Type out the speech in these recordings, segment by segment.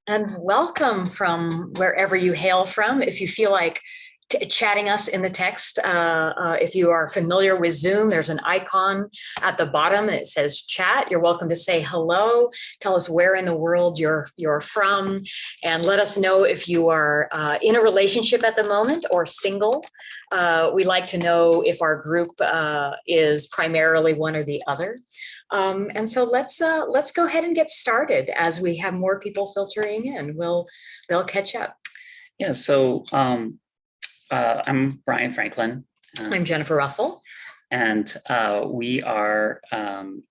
And welcome from wherever you hail from. If you feel like chatting us in the text, if you are familiar with Zoom, there's an icon at the bottom that says chat. You're welcome to say hello, tell us where in the world you're from, and let us know if you are in a relationship at the moment or single. We like to know if our group is primarily one or the other. And so let's go ahead and get started as we have more people filtering in. They'll catch up. Yeah, so I'm Bryan Franklin. I'm Jennifer Russell. And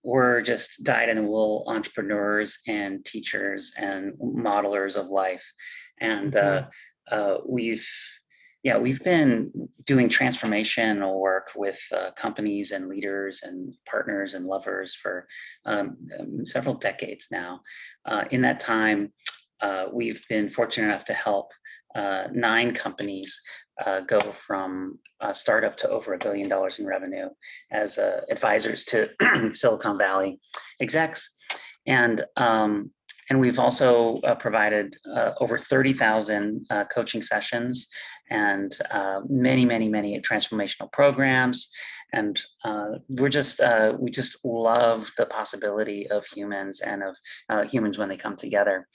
we're just dyed-in-the-wool entrepreneurs and teachers and modelers of life. And we've been doing transformational work with companies and leaders and partners and lovers for several decades now. In that time, we've been fortunate enough to help 9 companies go from a startup to over $1 billion in revenue as advisors to Silicon Valley execs. And we've also provided over 30,000 coaching sessions and many transformational programs. And we just love the possibility of humans and of humans when they come together.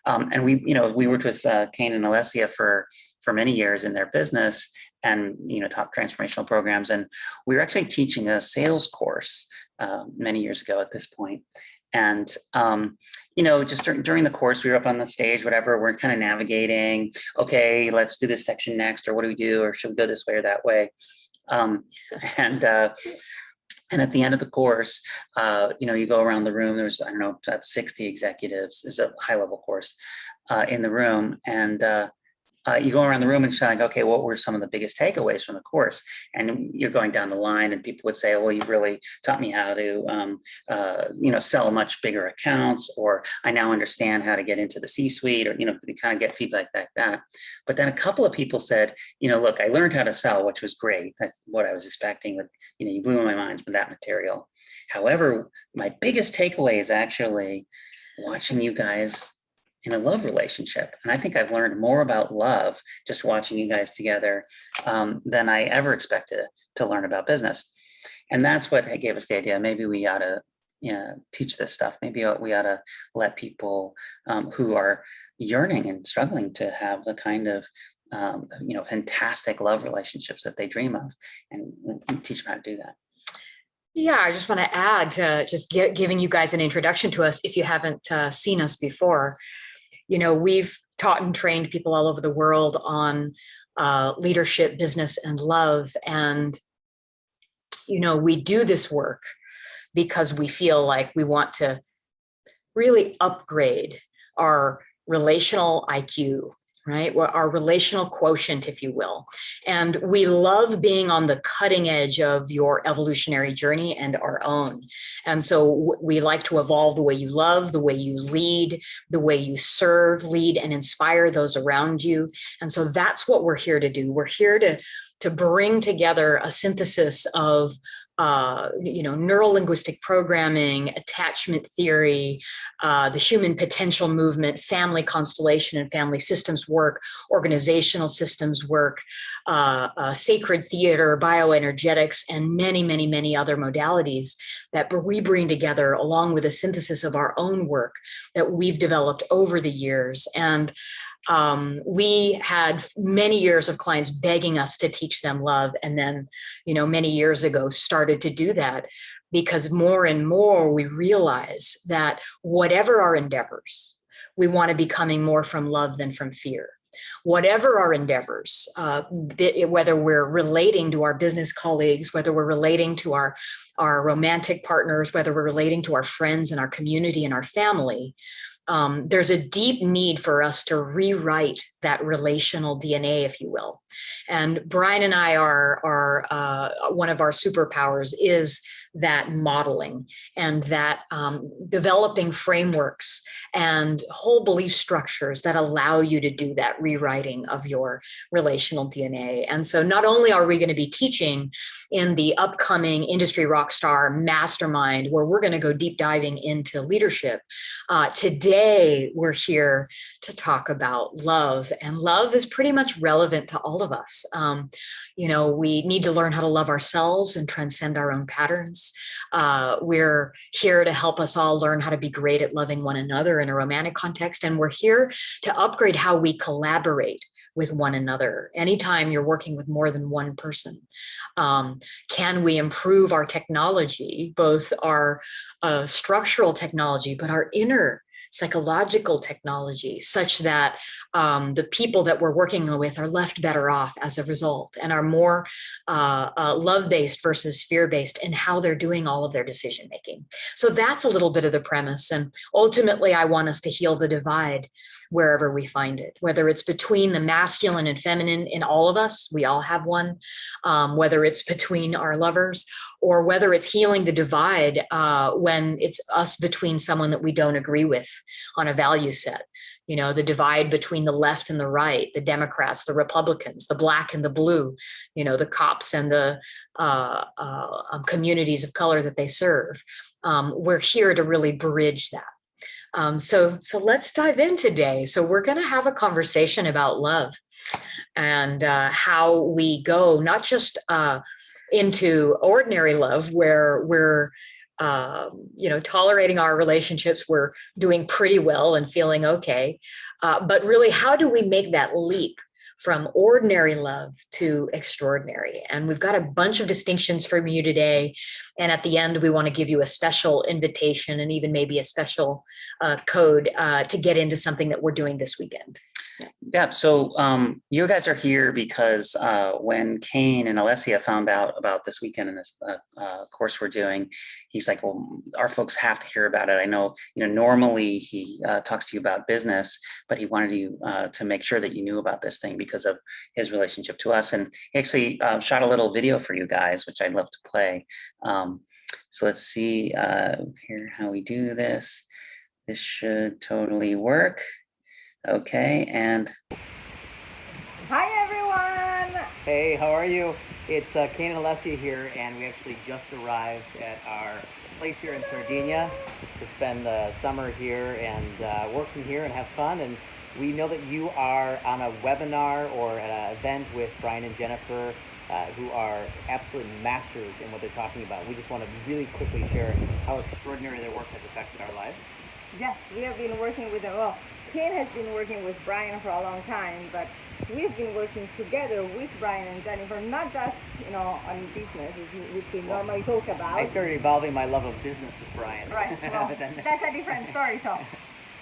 And we worked with Kane and Alessia for many years in their business and, taught transformational programs. And we were actually teaching a sales course many years ago at this point. And, just during the course, we were up on the stage, whatever, we're kind of navigating, okay, let's do this section next, or what do we do? Or should we go this way or that way? And at the end of the course, you go around the room, there's, about 60 executives. It's a high level course in the room. And you go around the room and say, like, okay, what were some of the biggest takeaways from the course? And you're going down the line and people would say, well, you really taught me how to, sell much bigger accounts, or I now understand how to get into the C-suite, or, we kind of get feedback like that. But then a couple of people said, look, I learned how to sell, which was great. That's what I was expecting, but, you blew my mind with that material. However, my biggest takeaway is actually watching you guys in a love relationship. And I think I've learned more about love just watching you guys together than I ever expected to learn about business. And that's what gave us the idea. Maybe we ought to teach this stuff. Maybe we ought to let people who are yearning and struggling to have the kind of fantastic love relationships that they dream of, and teach them how to do that. Yeah, I just want to add to just giving you guys an introduction to us if you haven't seen us before. We've taught and trained people all over the world on leadership, business, and love. And, we do this work because we feel like we want to really upgrade our relational IQ, right? Our relational quotient, if you will. And we love being on the cutting edge of your evolutionary journey and our own. And so we like to evolve the way you love, the way you lead, the way you serve, lead, and inspire those around you. And so that's what we're here to do. We're here to bring together a synthesis of neuro-linguistic programming, attachment theory, the human potential movement, family constellation and family systems work, organizational systems work, sacred theater, bioenergetics, and many other modalities that we bring together along with a synthesis of our own work that we've developed over the years. And we had many years of clients begging us to teach them love. And then, many years ago started to do that because more and more we realize that whatever our endeavors, we want to be coming more from love than from fear. Whatever our endeavors, whether we're relating to our business colleagues, whether we're relating to our romantic partners, whether we're relating to our friends and our community and our family, there's a deep need for us to rewrite that relational DNA, if you will. And Bryan and I are one of our superpowers is that modeling and that developing frameworks and whole belief structures that allow you to do that rewriting of your relational DNA. And so not only are we going to be teaching in the upcoming Industry Rockstar Mastermind, where we're going to go deep diving into leadership, today we're here to talk about love. And love is pretty much relevant to all of us. We need to learn how to love ourselves and transcend our own patterns. We're here to help us all learn how to be great at loving one another in a romantic context. And we're here to upgrade how we collaborate with one another. Anytime you're working with more than one person, can we improve our technology, both our structural technology, but our inner psychological technology, such that the people that we're working with are left better off as a result and are more love-based versus fear-based in how they're doing all of their decision making. So that's a little bit of the premise. And ultimately, I want us to heal the divide wherever we find it, whether it's between the masculine and feminine in all of us, we all have one, whether it's between our lovers, or whether it's healing the divide when it's us between someone that we don't agree with on a value set. The divide between the left and the right, the Democrats, the Republicans, the black and the blue, the cops and the communities of color that they serve. We're here to really bridge that. So let's dive in today. So we're going to have a conversation about love and how we go not just into ordinary love where we're tolerating our relationships, we're doing pretty well and feeling okay, but really, how do we make that leap from ordinary love to extraordinary? And we've got a bunch of distinctions from you today. And at the end, we want to give you a special invitation and even maybe a special code to get into something that we're doing this weekend. Yeah, so you guys are here because when Kane and Alessia found out about this weekend and this course we're doing, he's like, well, our folks have to hear about it. I know, normally he talks to you about business, but he wanted you to make sure that you knew about this thing because of his relationship to us. And he actually shot a little video for you guys, which I'd love to play. So let's see here how we do this. This should totally work. Okay, and hi everyone! Hey, how are you? It's Kane and Alessia here, and we actually just arrived at our place here in Sardinia to spend the summer here and work from here and have fun. And we know that you are on a webinar or at an event with Bryan and Jennifer, who are absolute masters in what they're talking about. We just want to really quickly share how extraordinary their work has affected our lives. Yes, we have been working with them. Well, Kane has been working with Bryan for a long time, but we've been working together with Bryan and Jennifer, not just on business, which we normally talk about. I started evolving my love of business with Bryan. Right. Well, that's a different story. So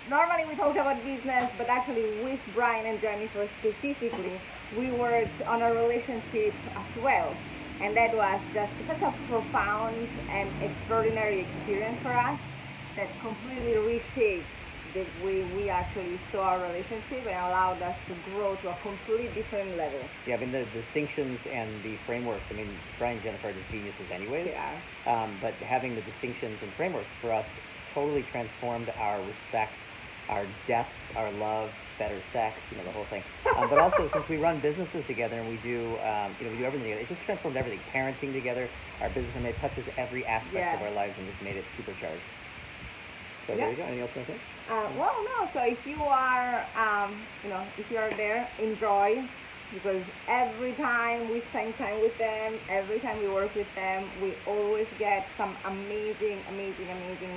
normally we talk about business, but actually with Bryan and Jennifer specifically, we worked on a relationship as well, and that was just such a profound and extraordinary experience for us that completely reshaped the way we actually saw our relationship and allowed us to grow to a completely different level. Yeah, I mean, the distinctions and the frameworks, Bryan and Jennifer are just geniuses anyways. Yeah. But having the distinctions and frameworks for us totally transformed our respect, our depth, our love, better sex, the whole thing. But also, since we run businesses together and we do everything together, it just transformed everything. Parenting together, our business, it touches every aspect of our lives and just made it supercharged. So there you go. Anything else you want to say? Well, no. So if you are, if you are there, enjoy, because every time we spend time with them, every time we work with them, we always get some amazing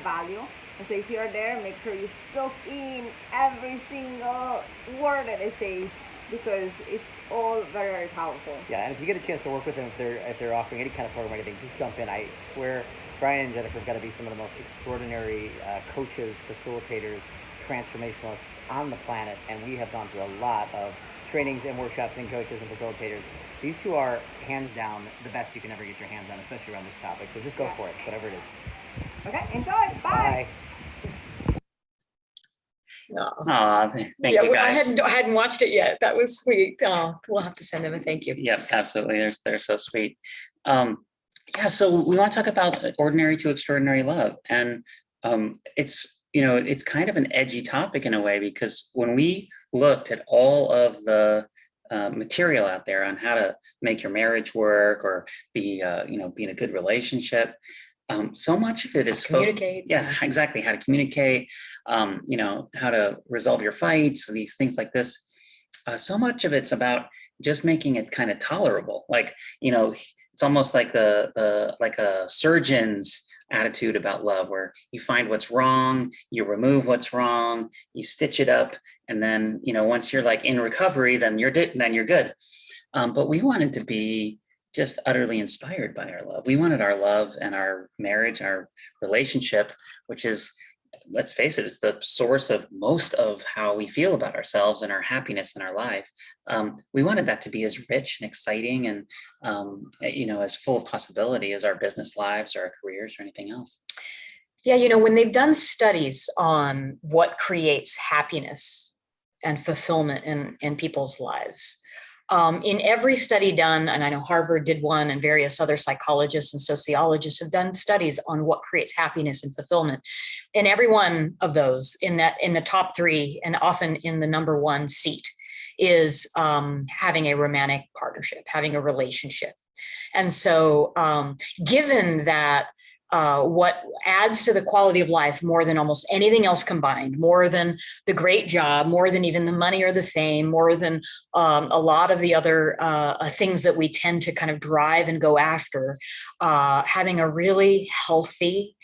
value. And so if you are there, make sure you soak in every single word that they say, because it's all very, very powerful. Yeah, and if you get a chance to work with them, if they're offering any kind of program or anything, just jump in. I swear, Bryan and Jennifer have got to be some of the most extraordinary coaches, facilitators, transformationalists on the planet, and we have gone through a lot of trainings and workshops and coaches and facilitators. These two are hands down the best you can ever get your hands on, especially around this topic. So just go for it, whatever it is. Okay, enjoy. Bye. Thank you guys. I hadn't watched it yet. That was sweet. We'll have to send them a thank you. Yep, absolutely. They're so sweet. Yeah, so we want to talk about ordinary to extraordinary love. And it's, it's kind of an edgy topic in a way, because when we looked at all of the material out there on how to make your marriage work or be in a good relationship, so much of it is Communicate. Yeah, exactly. How to communicate, how to resolve your fights, these things like this. So much of it's about just making it kind of tolerable. Like, it's almost like like a surgeon's attitude about love, where you find what's wrong, you remove what's wrong, you stitch it up, and then once you're like in recovery, then you're good. But we wanted to be just utterly inspired by our love. We wanted our love and our marriage, our relationship, which is, let's face it, is the source of most of how we feel about ourselves and our happiness in our life. We wanted that to be as rich and exciting and, as full of possibility as our business lives or our careers or anything else. Yeah, when they've done studies on what creates happiness and fulfillment in people's lives, in every study done, and I know Harvard did one, and various other psychologists and sociologists have done studies on what creates happiness and fulfillment. In every one of those, in the top three, and often in the number one seat, is having a romantic partnership, having a relationship. And so, given that what adds to the quality of life more than almost anything else combined, more than the great job, more than even the money or the fame, more than a lot of the other things that we tend to kind of drive and go after, having a really healthy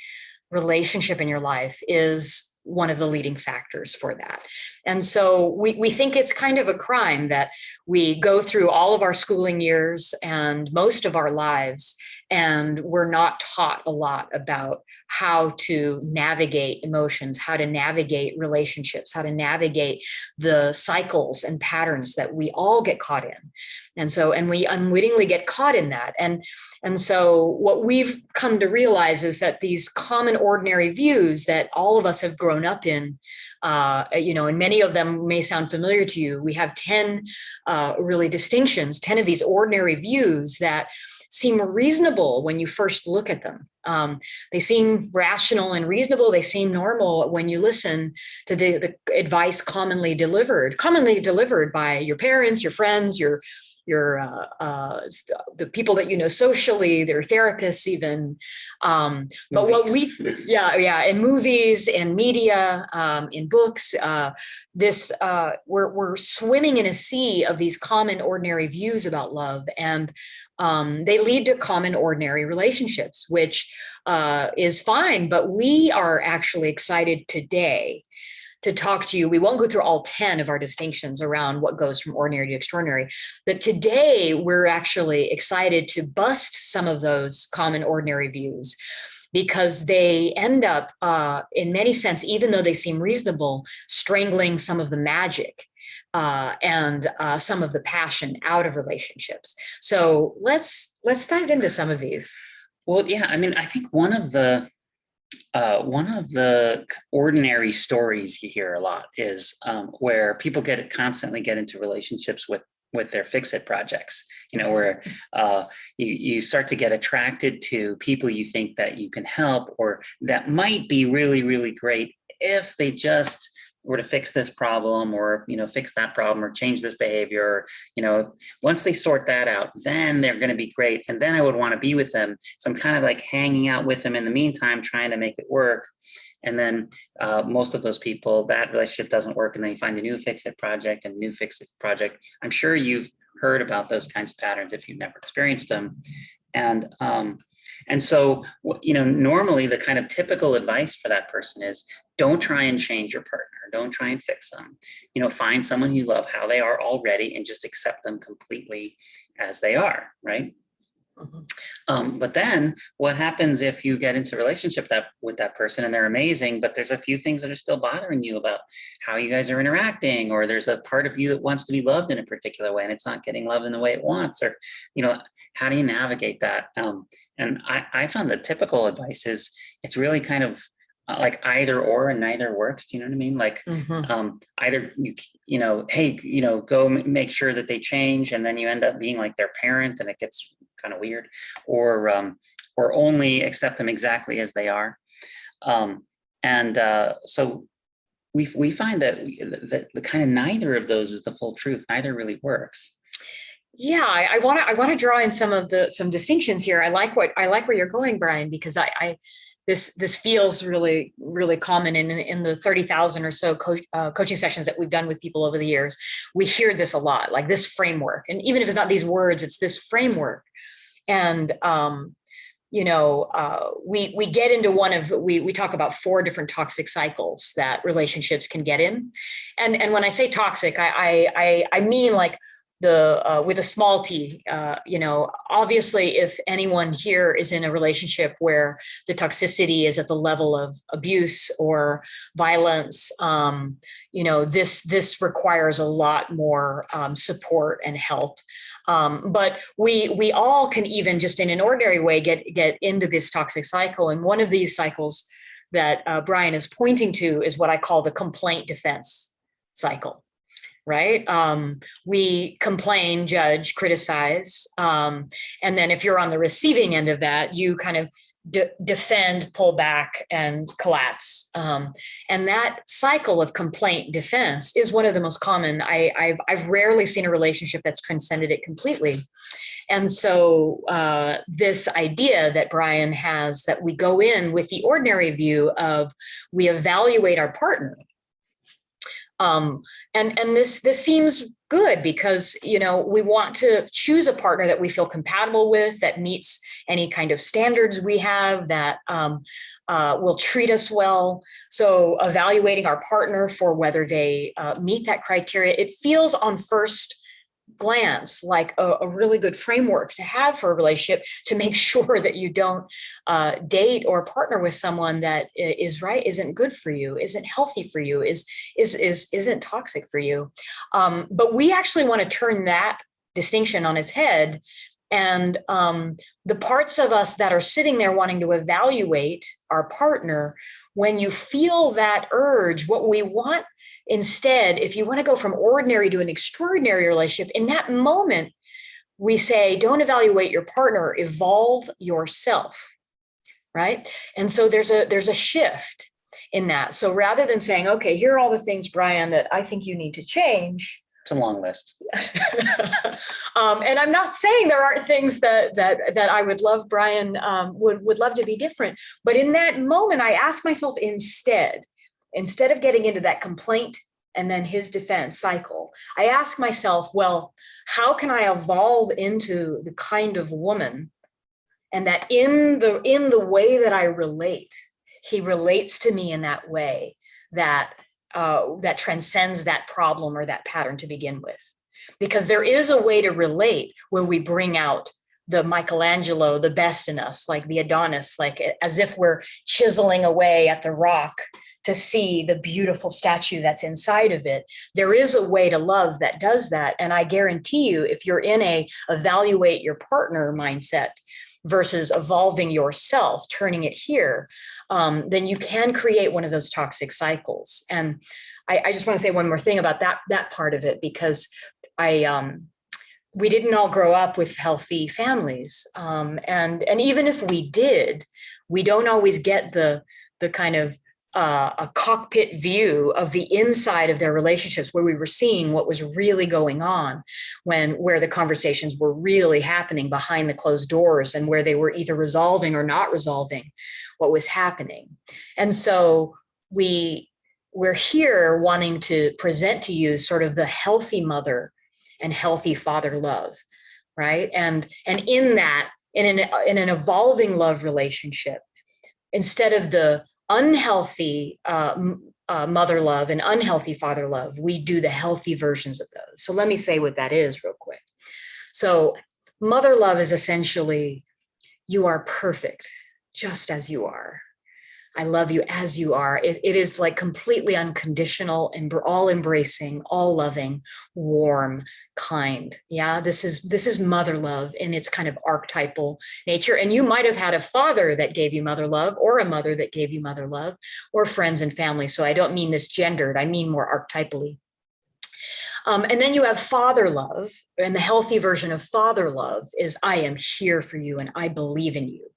relationship in your life is one of the leading factors for that. And so we think it's kind of a crime that we go through all of our schooling years and most of our lives, and we're not taught a lot about how to navigate emotions, how to navigate relationships, how to navigate the cycles and patterns that we all get caught in. And we unwittingly get caught in that. And so what we've come to realize is that these common ordinary views that all of us have grown up in, and many of them may sound familiar to you. We have 10 really distinctions, 10 of these ordinary views that seem reasonable when you first look at them. They seem rational and reasonable. They seem normal when you listen to the advice commonly delivered by your parents, your friends, the people that you know socially, their therapists even. But what in movies, in media, in books, we're swimming in a sea of these common ordinary views about love, and they lead to common ordinary relationships, which is fine. But we are actually excited today to talk to you. We won't go through all 10 of our distinctions around what goes from ordinary to extraordinary, but today we're actually excited to bust some of those common ordinary views, because they end up, in many sense, even though they seem reasonable, strangling some of the magic and some of the passion out of relationships. So let's dive into some of these. Well, yeah, I mean, I think one of the ordinary stories you hear a lot is where people constantly get into relationships with their fix-it projects, where you start to get attracted to people you think that you can help, or that might be really, really great if they just were to fix this problem, or fix that problem, or change this behavior. Once they sort that out, then they're going to be great, and then I would want to be with them. So I'm kind of like hanging out with them in the meantime, trying to make it work. And then most of those people, that relationship doesn't work, and then you find a new fix-it project and new fix-it project. I'm sure you've heard about those kinds of patterns if you've never experienced them. And so, normally the kind of typical advice for that person is, don't try and change your partner. Don't try and fix them. Find someone you love how they are already and just accept them completely as they are, right? Mm-hmm. But then what happens if you get into a relationship with that person and they're amazing, but there's a few things that are still bothering you about how you guys are interacting, or there's a part of you that wants to be loved in a particular way and it's not getting loved in the way it wants, or, how do you navigate that? And I found the typical advice is it's really kind of like either or, and neither works. Do you know what I mean? Like, either hey, go make sure that they change, and then you end up being like their parent and it gets kind of weird, or only accept them exactly as they are. So we find that the kind of neither of those is the full truth. Neither really works. Yeah, I want to draw in some distinctions here. I like where you're going, Bryan, because this feels really, really common in the 30,000 or so coaching sessions that we've done with people over the years. We hear this a lot, like this framework, and even if it's not these words, it's this framework. And we get into we talk about 4 different toxic cycles that relationships can get in, and when I say toxic, I mean like with a small t. Obviously, if anyone here is in a relationship where the toxicity is at the level of abuse or violence, this requires a lot more support and help. But we all can, even just in an ordinary way, get into this toxic cycle. And one of these cycles that Bryan is pointing to is what I call the complaint defense cycle. Right? We complain, judge, criticize. And then if you're on the receiving end of that, you kind of defend, pull back, and collapse. And that cycle of complaint defense is one of the most common. I've rarely seen a relationship that's transcended it completely. And so this idea that Bryan has, that we go in with the ordinary view of we evaluate our partner. And this seems good because, we want to choose a partner that we feel compatible with, that meets any kind of standards we have, that will treat us well. So evaluating our partner for whether they meet that criteria, it feels on first glance like a really good framework to have for a relationship, to make sure that you don't date or partner with someone that isn't good for you, isn't healthy for you, isn't toxic for you. But we actually want to turn that distinction on its head. And the parts of us that are sitting there wanting to evaluate our partner, when you feel that urge, what we want instead, if you want to go from ordinary to an extraordinary relationship, in that moment, we say, don't evaluate your partner, evolve yourself, right? And so there's a shift in that. So rather than saying, okay, here are all the things, Bryan, that I think you need to change. It's a long list. And I'm not saying there aren't things that I would love, Bryan would love to be different. But in that moment, I ask myself instead of getting into that complaint and then his defense cycle, I ask myself, well, how can I evolve into the kind of woman, and that in the way that I relate, he relates to me in that way that transcends that problem or that pattern to begin with. Because there is a way to relate where we bring out the Michelangelo, the best in us, like the Adonis, like as if we're chiseling away at the rock to see the beautiful statue that's inside of it. There is a way to love that does that. And I guarantee you, if you're in a evaluate your partner mindset versus evolving yourself, turning it here, then you can create one of those toxic cycles. And I just want to say one more thing about that part of it, because we didn't all grow up with healthy families. And even if we did, we don't always get the kind of a cockpit view of the inside of their relationships, where we were seeing what was really going on, where the conversations were really happening behind the closed doors, and where they were either resolving or not resolving what was happening. And so we're here wanting to present to you sort of the healthy mother and healthy father love, right? And in that, in an evolving love relationship, instead of the unhealthy mother love and unhealthy father love, we do the healthy versions of those. So let me say what that is real quick. So mother love is essentially, you are perfect just as you are. I love you as you are. It is like completely unconditional and all embracing, all loving, warm, kind. Yeah, this is mother love in its kind of archetypal nature. And you might have had a father that gave you mother love, or a mother that gave you mother love, or friends and family. So I don't mean this gendered, I mean more archetypally. And then you have father love, and the healthy version of father love is I am here for you and I believe in you,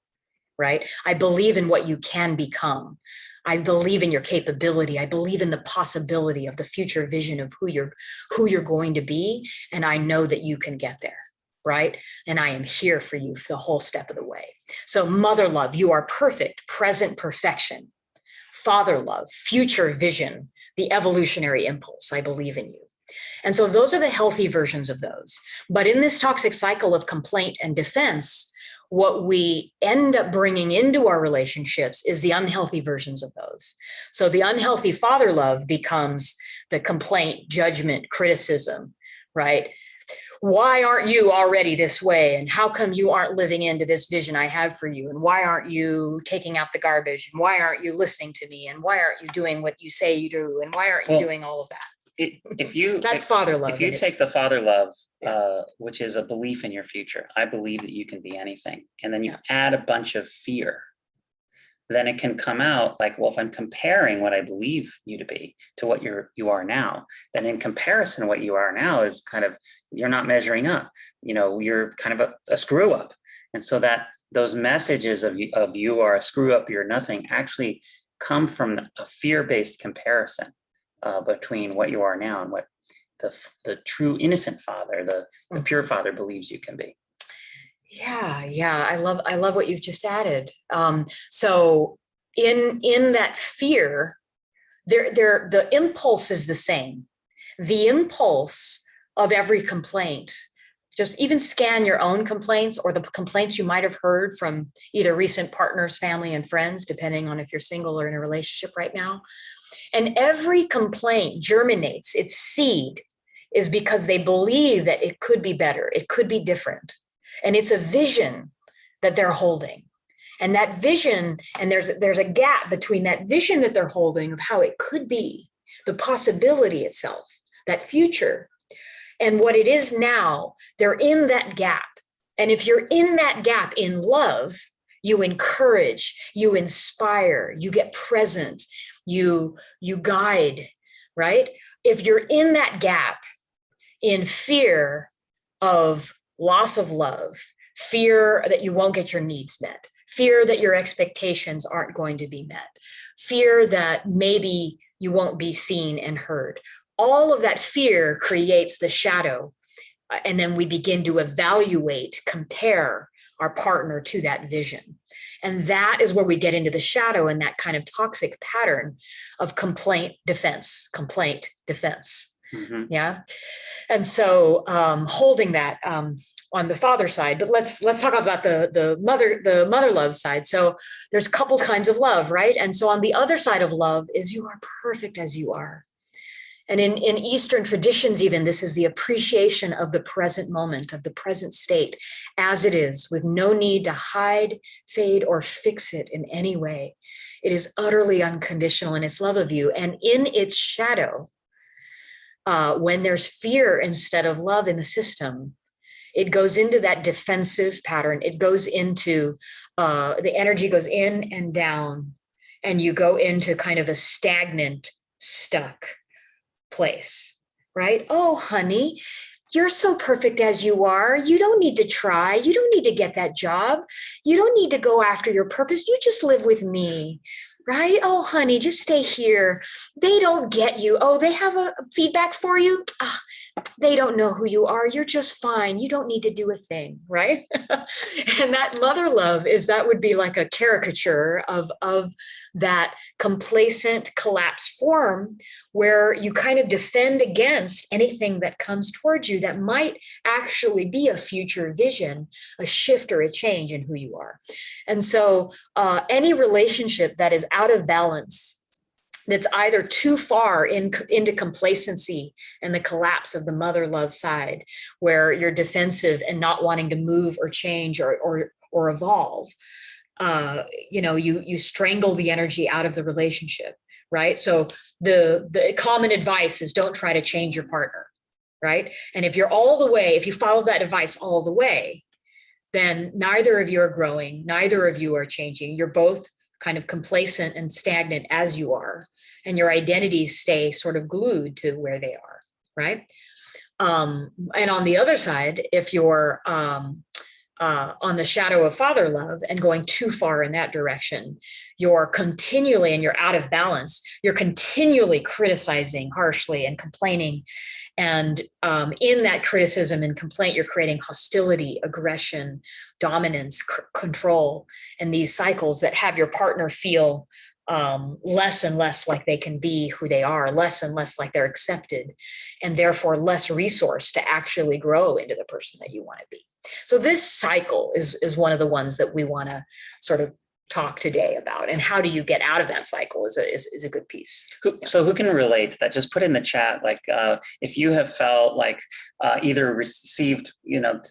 right? I believe in what you can become. I believe in your capability. I believe in the possibility of the future vision of who you're going to be. And I know that you can get there, right? And I am here for you for the whole step of the way. So mother love, you are perfect, present perfection. Father love, future vision, the evolutionary impulse. I believe in you. And so those are the healthy versions of those. But in this toxic cycle of complaint and defense, what we end up bringing into our relationships is the unhealthy versions of those. So the unhealthy father love becomes the complaint, judgment, criticism, right? Why aren't you already this way? And how come you aren't living into this vision I have for you? And why aren't you taking out the garbage? And why aren't you listening to me? And why aren't you doing what you say you do? And why aren't you doing all of that? That's father love. If you take the father love, which is a belief in your future, I believe that you can be anything, and then you add a bunch of fear, then it can come out like, well, if I'm comparing what I believe you to be to what you are now, then in comparison, what you are now is kind of, you're not measuring up. You're kind of a screw up, and so that those messages of you are a screw up, you're nothing, actually come from a fear-based comparison. Between what you are now and what the true innocent father, the pure father believes you can be. Yeah. I love what you've just added. So in that fear, the impulse is the same. The impulse of every complaint, just even scan your own complaints or the complaints you might have heard from either recent partners, family, and friends, depending on if you're single or in a relationship right now. And every complaint germinates, its seed is because they believe that it could be better, it could be different. And it's a vision that they're holding. And that vision, and there's a gap between that vision that they're holding of how it could be, the possibility itself, that future, and what it is now. They're in that gap. And if you're in that gap in love, you encourage, you inspire, you get present, you guide, right? If you're in that gap in fear of loss of love, fear that you won't get your needs met, fear that your expectations aren't going to be met, fear that maybe you won't be seen and heard, all of that fear creates the shadow. And then we begin to evaluate, compare our partner to that vision. And that is where we get into the shadow and that kind of toxic pattern of complaint, defense. Mm-hmm. Yeah. And so holding that on the father side, but let's talk about the mother love side. So there's a couple kinds of love, right? And so on the other side of love is you are perfect as you are. And in Eastern traditions, even, this is the appreciation of the present moment, of the present state as it is, with no need to hide, fade, or fix it in any way. It is utterly unconditional in its love of you. And in its shadow, when there's fear instead of love in the system, it goes into that defensive pattern. It goes into, the energy goes in and down, and you go into kind of a stagnant, stuck place, right? Oh, honey, you're so perfect as you are. You don't need to try. You don't need to get that job. You don't need to go after your purpose. You just live with me, right? Oh, honey, just stay here. They don't get you. Oh, they have a feedback for you. They don't know who you are. You're just fine. You don't need to do a thing, right? And that mother love that would be like a caricature of that complacent collapsed form where you kind of defend against anything that comes towards you that might actually be a future vision, a shift or a change in who you are. And so any relationship that is out of balance, that's either too far into complacency and the collapse of the mother love side, where you're defensive and not wanting to move or change or evolve, you strangle the energy out of the relationship, right? So the common advice is don't try to change your partner, right? And if you follow that advice all the way, then neither of you are growing, neither of you are changing. You're both kind of complacent and stagnant as you are, and your identities stay sort of glued to where they are, right? And on the other side, if you're on the shadow of father love and going too far in that direction, you're continually, and you're out of balance, you're continually criticizing harshly and complaining. And in that criticism and complaint, you're creating hostility, aggression, dominance, control, and these cycles that have your partner feel less and less like they can be who they are, less and less like they're accepted, and therefore less resource to actually grow into the person that you want to be. So this cycle is one of the ones that we want to sort of talk today about, and how do you get out of that cycle is a good piece. So who can relate to that? Just put in the chat, like if you have felt like either received,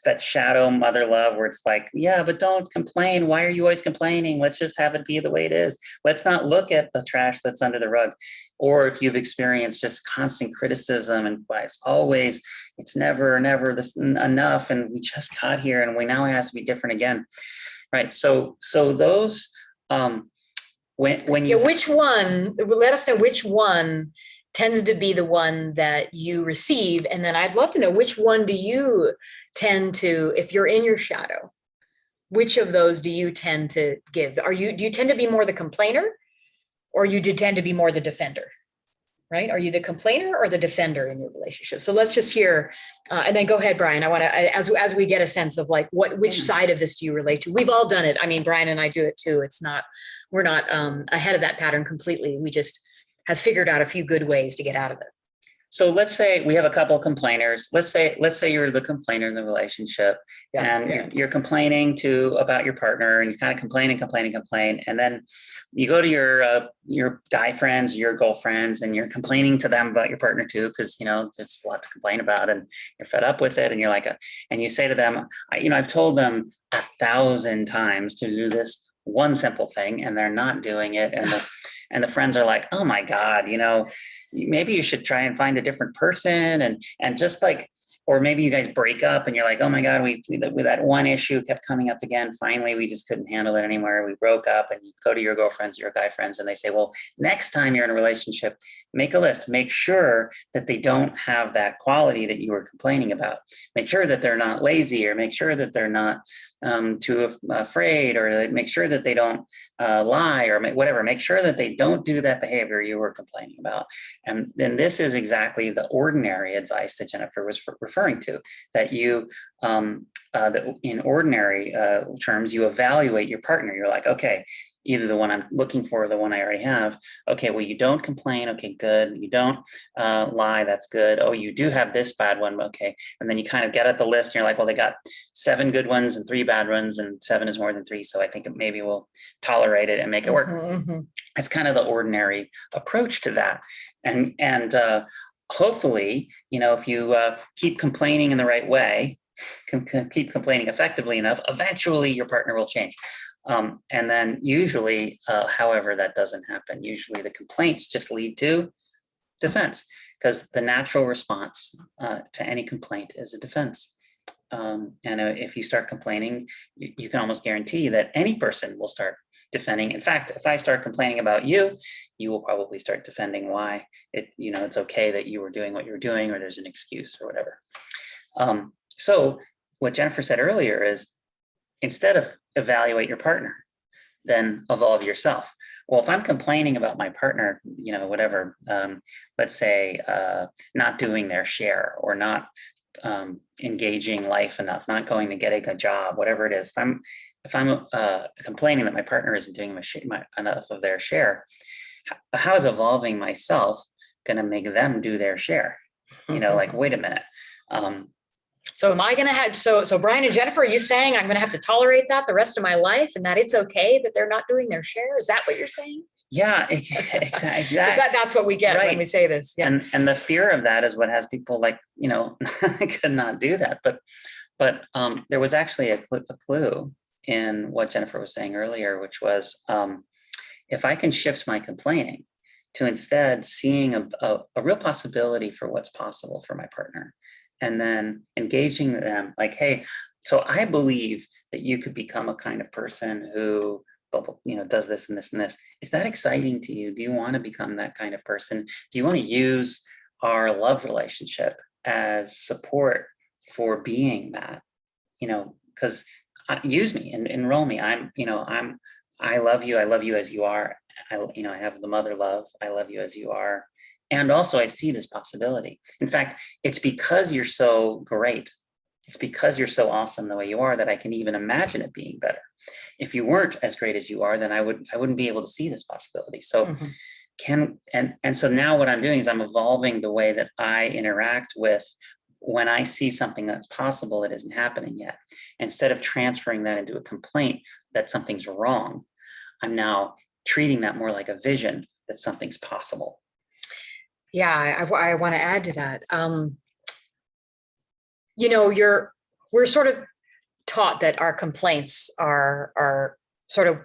that shadow mother love where it's like, yeah, but don't complain. Why are you always complaining? Let's just have it be the way it is. Let's not look at the trash that's under the rug. Or if you've experienced just constant criticism and it's never this enough, and we just got here and now it has to be different again. Right. So those, when you, which one, let us know which one tends to be the one that you receive. And then I'd love to know, which one do you tend to, if you're in your shadow, which of those do you tend to give? Do you tend to be more the complainer, or do you tend to be more the defender? Right? Are you the complainer or the defender in your relationship? So let's just hear, and then go ahead, Bryan. I want to, as we get a sense of like which side of this do you relate to? We've all done it. I mean, Bryan and I do it too. We're not ahead of that pattern completely. We just have figured out a few good ways to get out of it. So let's say we have a couple of complainers. Let's say you're the complainer in the relationship, you're complaining about your partner, and you kind of complain. And then you go to your guy friends, your girlfriends, and you're complaining to them about your partner too, because, there's a lot to complain about and you're fed up with it. And you're like, and you say to them, I've told them 1,000 times to do this one simple thing, and they're not doing it. And the friends are like, oh my God, maybe you should try and find a different person, and just like, or maybe you guys break up and you're like, oh my God, we that one issue kept coming up again. Finally, we just couldn't handle it anymore. We broke up. And you go to your girlfriends, your guy friends, and they say, well, next time you're in a relationship, make a list, make sure that they don't have that quality that you were complaining about. Make sure that they're not lazy, or make sure that they're not too afraid, or make sure that they don't lie, or whatever. Make sure that they don't do that behavior you were complaining about. And then this is exactly the ordinary advice that Jennifer was referring to, that you, that in ordinary terms, you evaluate your partner. You're like, okay, either the one I'm looking for or the one I already have. Okay, well, you don't complain. Okay, good. You don't lie. That's good. Oh, you do have this bad one. Okay. And then you kind of get at the list and you're like, well, they got 7 good ones and 3 bad ones, and 7 is more than 3. So I think maybe we'll tolerate it and make it work. Mm-hmm. That's kind of the ordinary approach to that. And hopefully, if you keep complaining in the right way, keep complaining effectively enough, eventually your partner will change. And then usually, however, that doesn't happen. Usually the complaints just lead to defense, because the natural response to any complaint is a defense. And if you start complaining, you can almost guarantee that any person will start defending. In fact, if I start complaining about you, you will probably start defending why it's okay that you were doing what you're doing, or there's an excuse or whatever. So what Jennifer said earlier is, instead of evaluate your partner, then evolve yourself. Well, if I'm complaining about my partner, whatever, let's say not doing their share, or not engaging life enough, not going to get a good job, whatever it is. If I'm complaining that my partner isn't doing enough of their share, how is evolving myself going to make them do their share? Like, wait a minute. So am I going to have, so Bryan and Jennifer, are you saying I'm going to have to tolerate that the rest of my life, and that it's okay that they're not doing their share? Is that what you're saying? Yeah, exactly. That's what we get when we say this. Yeah. And the fear of that is what has people like, could not do that. But there was actually a clue in what Jennifer was saying earlier, which was, if I can shift my complaining to instead seeing a real possibility for what's possible for my partner, and then engaging them like, hey, so I believe that you could become a kind of person who, does this and this and this. Is that exciting to you? Do you want to become that kind of person? Do you want to use our love relationship as support for being that, because use me and enroll me. I love you. I love you as you are. I have the mother love. I love you as you are. And also I see this possibility. In fact, it's because you're so great. It's because you're so awesome the way you are that I can even imagine it being better. If you weren't as great as you are, then I wouldn't be able to see this possibility. So so now what I'm doing is I'm evolving the way that I interact with when I see something that's possible that isn't happening yet. Instead of transferring that into a complaint that something's wrong, I'm now treating that more like a vision that something's possible. Yeah, I want to add to that. We're sort of taught that our complaints are sort of,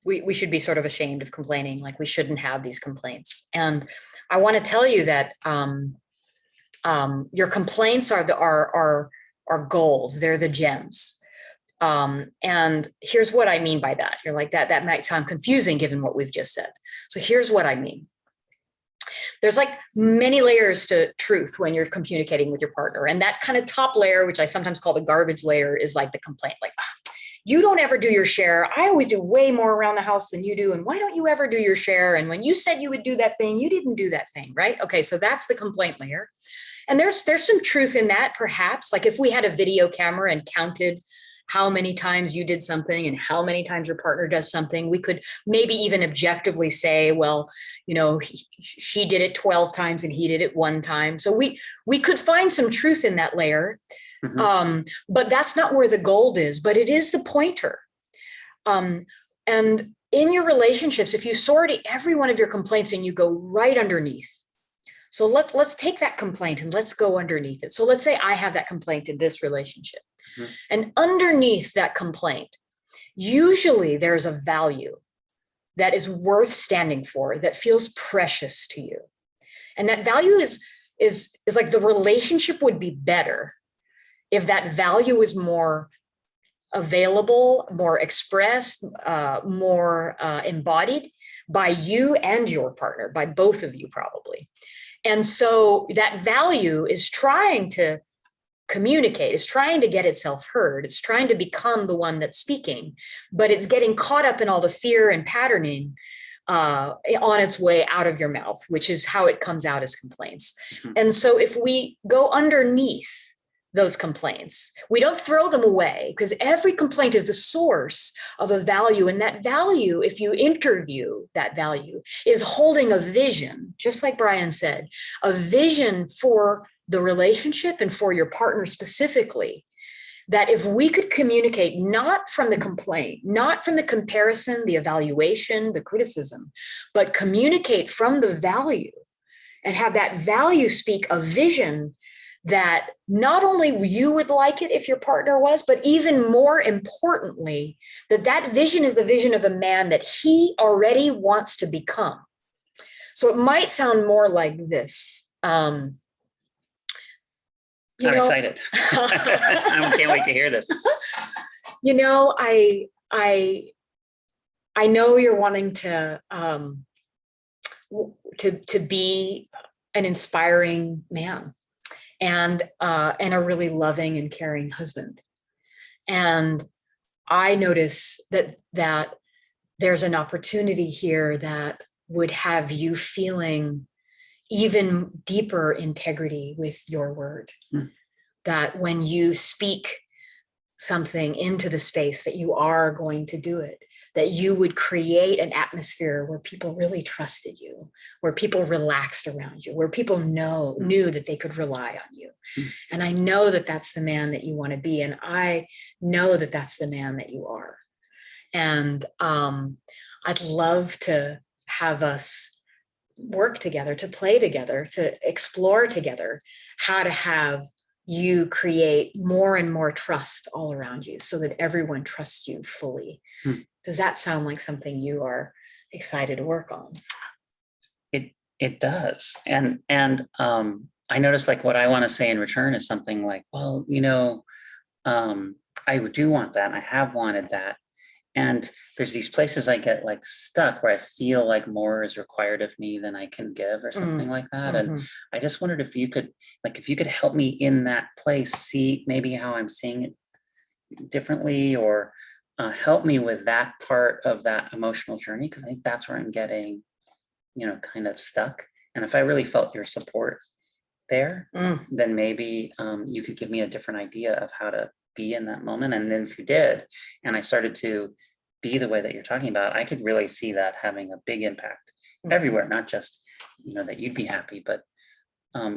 we should be sort of ashamed of complaining, like we shouldn't have these complaints. And I want to tell you that your complaints are gold. They're the gems. And here's what I mean by that. You're like, that might sound confusing given what we've just said. So here's what I mean. There's like many layers to truth when you're communicating with your partner. And that kind of top layer, which I sometimes call the garbage layer, is like the complaint. Like, you don't ever do your share. I always do way more around the house than you do. And why don't you ever do your share? And when you said you would do that thing, you didn't do that thing, right? Okay, so that's the complaint layer. And there's some truth in that, perhaps. Like if we had a video camera and counted how many times you did something and how many times your partner does something, we could maybe even objectively say, well, she did it 12 times and he did it 1 time. So we could find some truth in that layer. But that's not where the gold is, but it is the pointer. And in your relationships, if you sort every one of your complaints and you go right underneath. So let's take that complaint and let's go underneath it. So let's say I have that complaint in this relationship. And underneath that complaint, usually there's a value that is worth standing for, that feels precious to you. And that value is like the relationship would be better if that value is more available, more expressed, more embodied by you and your partner, by both of you probably. And so that value is trying to communicate, is trying to get itself heard. It's trying to become the one that's speaking, but it's getting caught up in all the fear and patterning on its way out of your mouth, which is how it comes out as complaints. And so if we go underneath those complaints, we don't throw them away, because every complaint is the source of a value. And that value, if you interview that value, is holding a vision, just like Bryan said, a vision for the relationship and for your partner specifically, that if we could communicate not from the complaint, not from the comparison, the evaluation, the criticism, but communicate from the value and have that value speak a vision that not only you would like it if your partner was, but even more importantly, that vision is the vision of a man that he already wants to become. So it might sound more like this. I'm excited. I can't wait to hear this. I know you're wanting to be an inspiring man and a really loving and caring husband. And I notice that there's an opportunity here that would have you feeling even deeper integrity with your word. That when you speak something into the space, that you are going to do it, that you would create an atmosphere where people really trusted you, where people relaxed around you, where people knew that they could rely on you. And I know that that's the man that you want to be. And I know that that's the man that you are. And I'd love to have us work together, to play together, to explore together how to have you create more and more trust all around you so that everyone trusts you fully. Does that sound like something you are excited to work on? It does. And I notice like what I want to say in return is something like, well, I do want that. And I have wanted that. And there's these places I get like stuck where I feel like more is required of me than I can give or something like that. And I just wondered if you could help me in that place, see maybe how I'm seeing it differently, or help me with that part of that emotional journey, because I think that's where I'm getting, kind of stuck. And if I really felt your support there, then maybe you could give me a different idea of how to be in that moment. And then if you did, and I started to be the way that you're talking about, I could really see that having a big impact everywhere, not just, that you'd be happy, but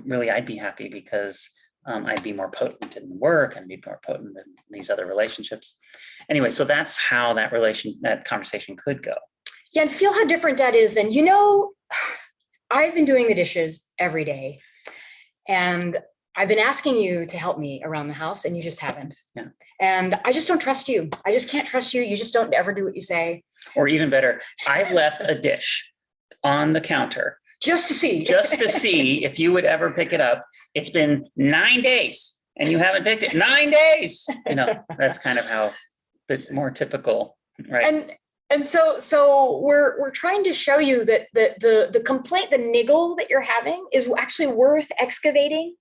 really I'd be happy because I'd be more potent in work and be more potent in these other relationships. Anyway, so that's how that conversation could go. Yeah, and feel how different that is than, I've been doing the dishes every day, and I've been asking you to help me around the house, and you just haven't. Yeah. And I just don't trust you. I just can't trust you. You just don't ever do what you say. Or even better, I've left a dish on the counter just to see if you would ever pick it up. It's been 9 days and you haven't picked it. 9 days. That's kind of how the more typical, right? And so we're trying to show you that the complaint, the niggle that you're having is actually worth excavating,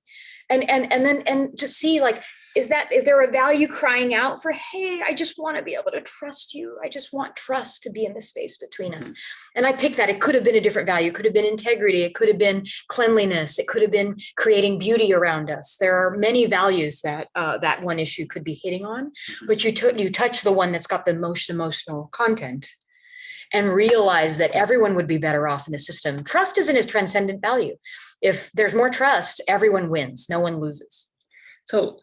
and then to see, like, is there a value crying out for, hey, I just want to be able to trust you. I just want trust to be in the space between us. And I picked that. It could have been a different value. It could have been integrity. It could have been cleanliness. It could have been creating beauty around us. There are many values that that one issue could be hitting on, but you touch the one that's got the most emotional content, and realize that everyone would be better off in the system. Trust isn't a transcendent value. If there's more trust, everyone wins. No one loses. So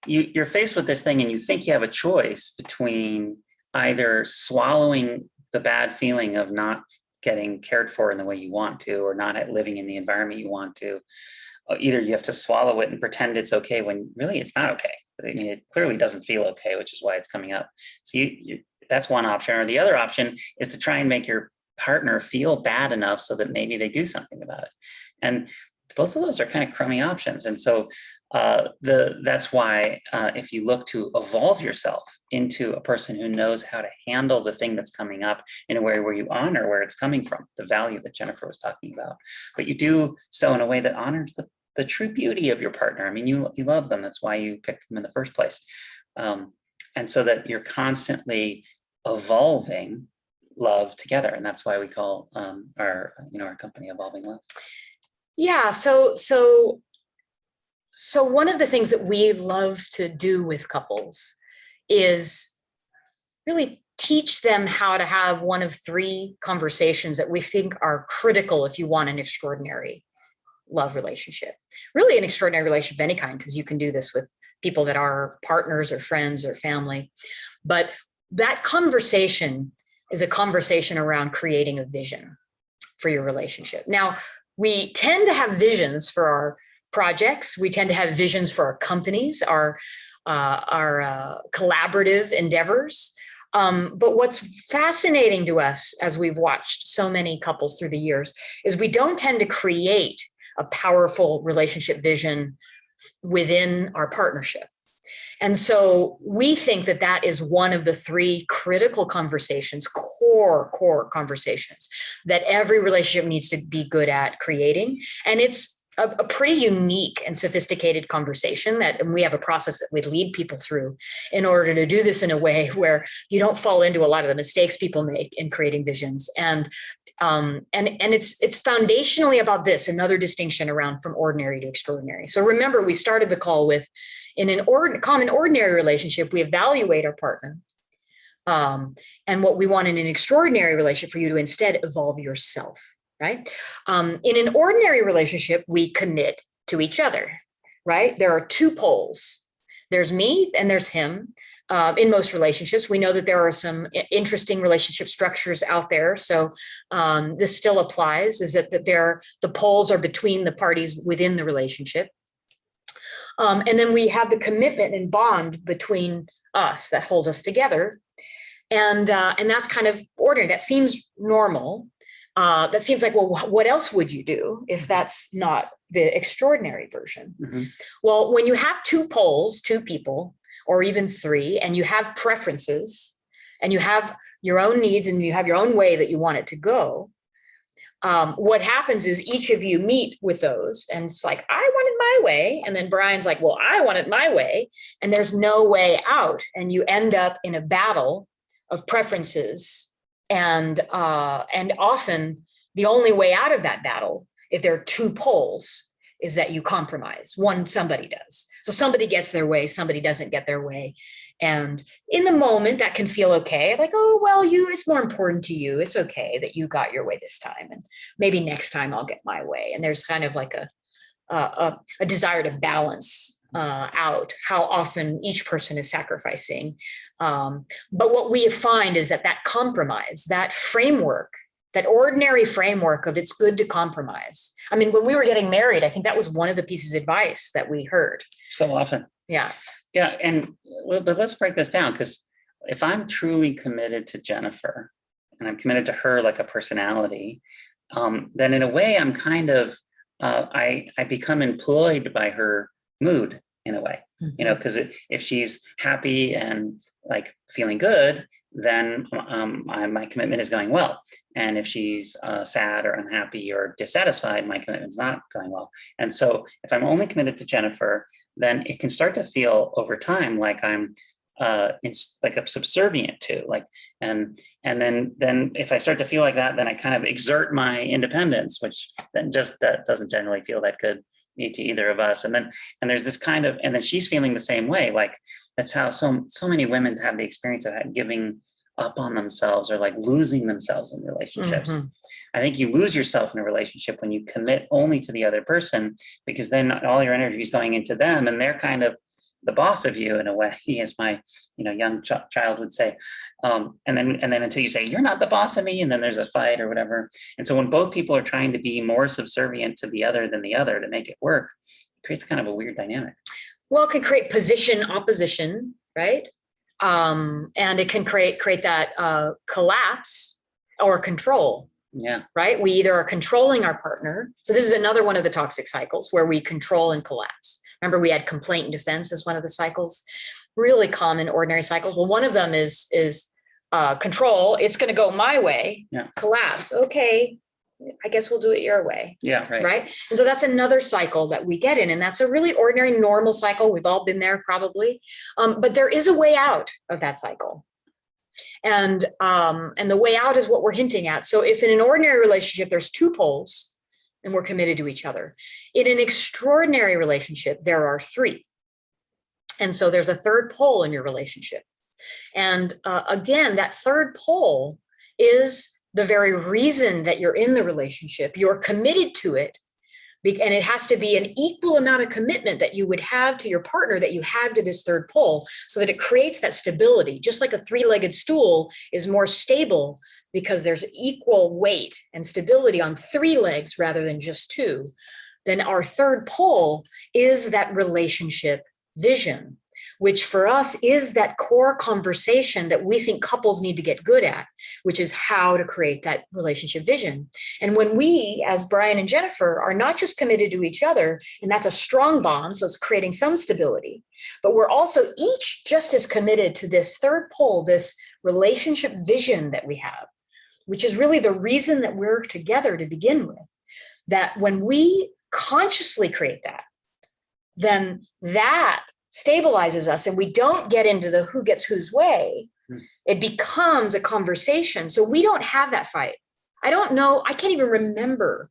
you're faced with this thing and you think you have a choice between either swallowing the bad feeling of not getting cared for in the way you want to, or not living in the environment you want to. Either you have to swallow it and pretend it's okay when really it's not okay. I mean, it clearly doesn't feel okay, which is why it's coming up. So that's one option. Or the other option is to try and make your partner feel bad enough so that maybe they do something about it. And both of those are kind of crummy options. And so that's why if you look to evolve yourself into a person who knows how to handle the thing that's coming up in a way where you honor where it's coming from, the value that Jennifer was talking about, but you do so in a way that honors the true beauty of your partner. I mean, you love them. That's why you picked them in the first place. And so that you're constantly evolving love together. And that's why we call our company Evolving Love. Yeah. So one of the things that we love to do with couples is really teach them how to have one of three conversations that we think are critical if you want an extraordinary love relationship, really an extraordinary relationship of any kind, because you can do this with people that are partners or friends or family. But that conversation is a conversation around creating a vision for your relationship. Now, we tend to have visions for our projects. We tend to have visions for our companies, our collaborative endeavors. But what's fascinating to us, as we've watched so many couples through the years, is we don't tend to create a powerful relationship vision within our partnership. And so we think that that is one of the three critical conversations, core conversations that every relationship needs to be good at creating. And it's a pretty unique and sophisticated conversation and we have a process that we lead people through in order to do this in a way where you don't fall into a lot of the mistakes people make in creating visions. And it's foundationally about this, another distinction around from ordinary to extraordinary. So remember, we started the call with, in an common ordinary relationship, we evaluate our partner. And what we want in an extraordinary relationship for you to instead evolve yourself, right? In an ordinary relationship, we commit to each other, right? There are two poles. There's me and there's him. In most relationships, we know that there are some interesting relationship structures out there. So this still applies, is that the poles are between the parties within the relationship. And then we have the commitment and bond between us that hold us together. And that's kind of ordinary. That seems normal. That seems like, well, what else would you do if that's not the extraordinary version? Mm-hmm. Well, when you have two poles, two people, or even three, and you have preferences, and you have your own needs and you have your own way that you want it to go, what happens is each of you meet with those and it's like, I want it my way. And then Bryan's like, well, I want it my way. And there's no way out. And you end up in a battle of preferences. And often the only way out of that battle, if there are two poles, is that you compromise. Somebody does. So somebody gets their way, somebody doesn't get their way. And in the moment that can feel okay. Like, oh, well, it's more important to you. It's okay that you got your way this time. And maybe next time I'll get my way. And there's kind of like a desire to balance out how often each person is sacrificing. But what we find is that compromise, that framework, that ordinary framework of it's good to compromise. I mean, when we were getting married, I think that was one of the pieces of advice that we heard. So often. Yeah. Yeah. But let's break this down, because if I'm truly committed to Jennifer and I'm committed to her like a personality, then in a way I'm kind of, I become employed by her mood in a way, because if she's happy and like feeling good, then my commitment is going well. And if she's sad or unhappy or dissatisfied, my commitment's not going well. And so if I'm only committed to Jennifer, then it can start to feel over time like I'm it's like I'm subservient to, like, and then if I start to feel like that, then I kind of exert my independence, which then just doesn't generally feel that good to either of us. And there's this kind of, and then she's feeling the same way. Like that's how so many women have the experience of giving up on themselves or like losing themselves in relationships. Mm-hmm. I think you lose yourself in a relationship when you commit only to the other person, because then all your energy is going into them and they're kind of the boss of you in a way, as my young child would say. And then until you say, you're not the boss of me, and then there's a fight or whatever. And so when both people are trying to be more subservient to the other than the other to make it work, it creates kind of a weird dynamic. Well, it can create position opposition, right? And it can create that collapse or control. Yeah. Right. We either are controlling our partner. So this is another one of the toxic cycles where we control and collapse. Remember, we had complaint and defense as one of the cycles, really common ordinary cycles. Well, one of them is control. It's going to go my way. Yeah. Collapse. Okay, I guess we'll do it your way. Yeah. Right. Right. And so that's another cycle that we get in. And that's a really ordinary, normal cycle. We've all been there probably. But there is a way out of that cycle. And the way out is what we're hinting at. So if in an ordinary relationship, there's two poles and we're committed to each other, in an extraordinary relationship, there are three. And so there's a third pole in your relationship. And again, that third pole is the very reason that you're in the relationship. You're committed to it. And it has to be an equal amount of commitment that you would have to your partner that you have to this third pole, so that it creates that stability. Just like a three-legged stool is more stable because there's equal weight and stability on three legs rather than just two, then our third pole is that relationship vision, which for us is that core conversation that we think couples need to get good at, which is how to create that relationship vision. And when we, as Bryan and Jennifer, are not just committed to each other, and that's a strong bond, so it's creating some stability, but we're also each just as committed to this third pole, this relationship vision that we have, which is really the reason that we're together to begin with, that when we consciously create that, then that stabilizes us and we don't get into the who gets whose way. It becomes a conversation. So we don't have that fight. I don't know. I can't even remember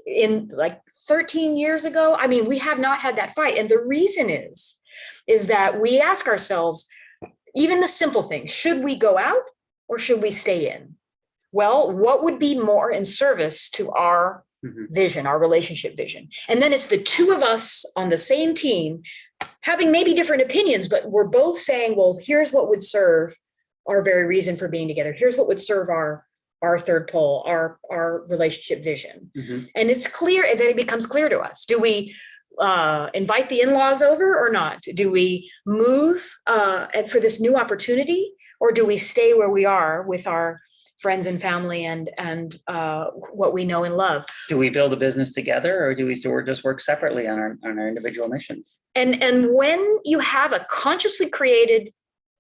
in like 13 years ago. I mean, we have not had that fight. And the reason is that we ask ourselves, even the simple things, should we go out or should we stay in? Well, what would be more in service to our vision, our relationship vision? And then it's the two of us on the same team having maybe different opinions, but we're both saying, well, here's what would serve our very reason for being together. Here's what would serve our third pole, our relationship vision. And it's clear, and then it becomes clear to us. Do we invite the in-laws over or not? Do we move for this new opportunity, or do we stay where we are with our friends and family and what we know and love? Do we build a business together, or do we just work separately on our individual missions? And when you have a consciously created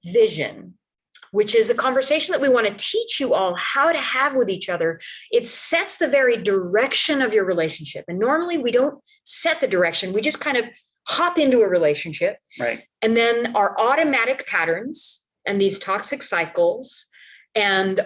vision, which is a conversation that we want to teach you all how to have with each other. It sets the very direction of your relationship. And normally we don't set the direction. We just kind of hop into a relationship. Right. And then our automatic patterns and these toxic cycles and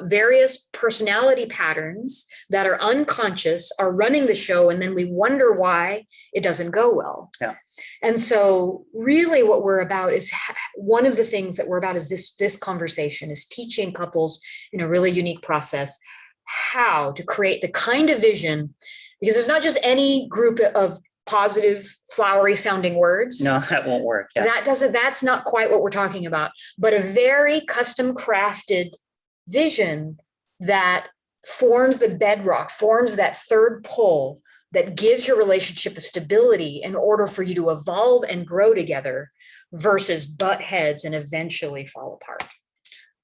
various personality patterns that are unconscious are running the show. And then we wonder why it doesn't go well. Yeah. And so really what we're about is one of the things that we're about is this conversation is teaching couples in a really unique process how to create the kind of vision, because it's not just any group of positive, flowery sounding words. No, that won't work. Yeah. That's not quite what we're talking about, but a very custom crafted vision that forms the bedrock, forms that third pole that gives your relationship the stability in order for you to evolve and grow together versus butt heads and eventually fall apart.